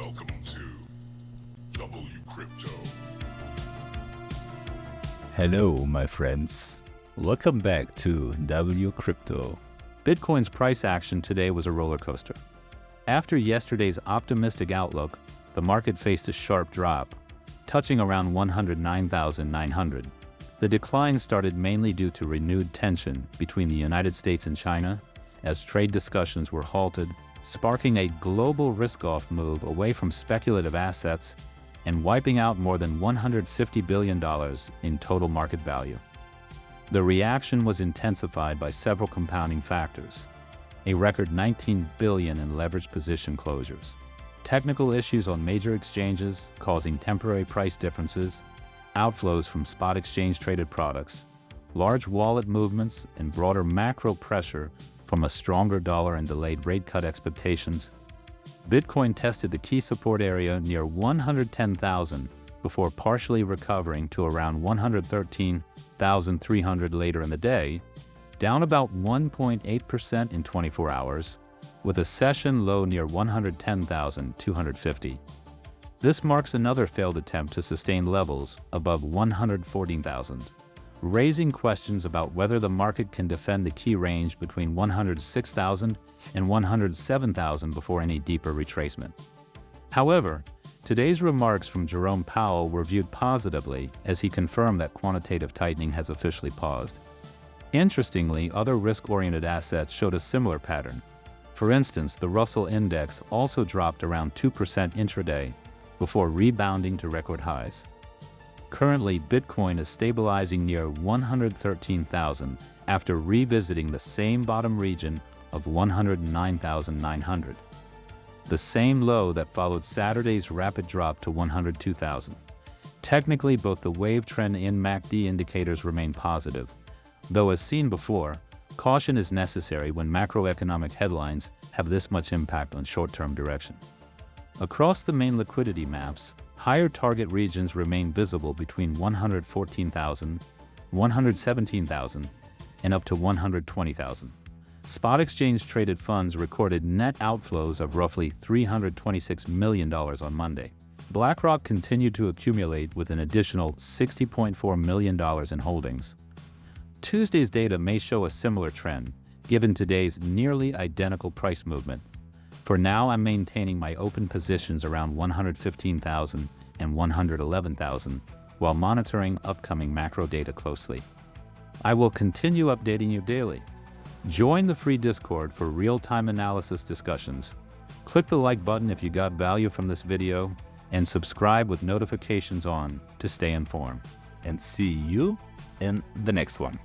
Welcome to WCrypto. Hello, my friends. Welcome back to WCrypto. Bitcoin's price action today was a roller coaster. After yesterday's optimistic outlook, the market faced a sharp drop, touching around 109,900. The decline started mainly due to renewed tension between the United States and China, as trade discussions were halted, sparking a global risk-off move away from speculative assets and wiping out more than $150 billion in total market value. The reaction was intensified by several compounding factors: a record $19 billion in leveraged position closures, technical issues on major exchanges causing temporary price differences, outflows from spot exchange-traded products, large wallet movements, and broader macro pressure from a stronger dollar and delayed rate cut expectations. Bitcoin tested the key support area near 110,000 before partially recovering to around 113,300 later in the day, down about 1.8% in 24 hours, with a session low near 110,250. This marks another failed attempt to sustain levels above 114,000, raising questions about whether the market can defend the key range between 106,000 and 107,000 before any deeper retracement. However, today's remarks from Jerome Powell were viewed positively as he confirmed that quantitative tightening has officially paused. Interestingly, other risk-oriented assets showed a similar pattern. For instance, the Russell Index also dropped around 2% intraday before rebounding to record highs. Currently, Bitcoin is stabilizing near 113,000 after revisiting the same bottom region of 109,900, the same low that followed Saturday's rapid drop to 102,000. Technically, both the wave trend and MACD indicators remain positive, though as seen before, caution is necessary when macroeconomic headlines have this much impact on short-term direction. Across the main liquidity maps, higher target regions remain visible between 114,000, 117,000, and up to 120,000. Spot exchange-traded funds recorded net outflows of roughly $326 million on Monday. BlackRock continued to accumulate with an additional $60.4 million in holdings. Tuesday's data may show a similar trend, given today's nearly identical price movement. For now, I'm maintaining my open positions around 115,000 and 111,000 while monitoring upcoming macro data closely. I will continue updating you daily. Join the free Discord for real-time analysis discussions. Click the like button if you got value from this video, and subscribe with notifications on to stay informed. And see you in the next one.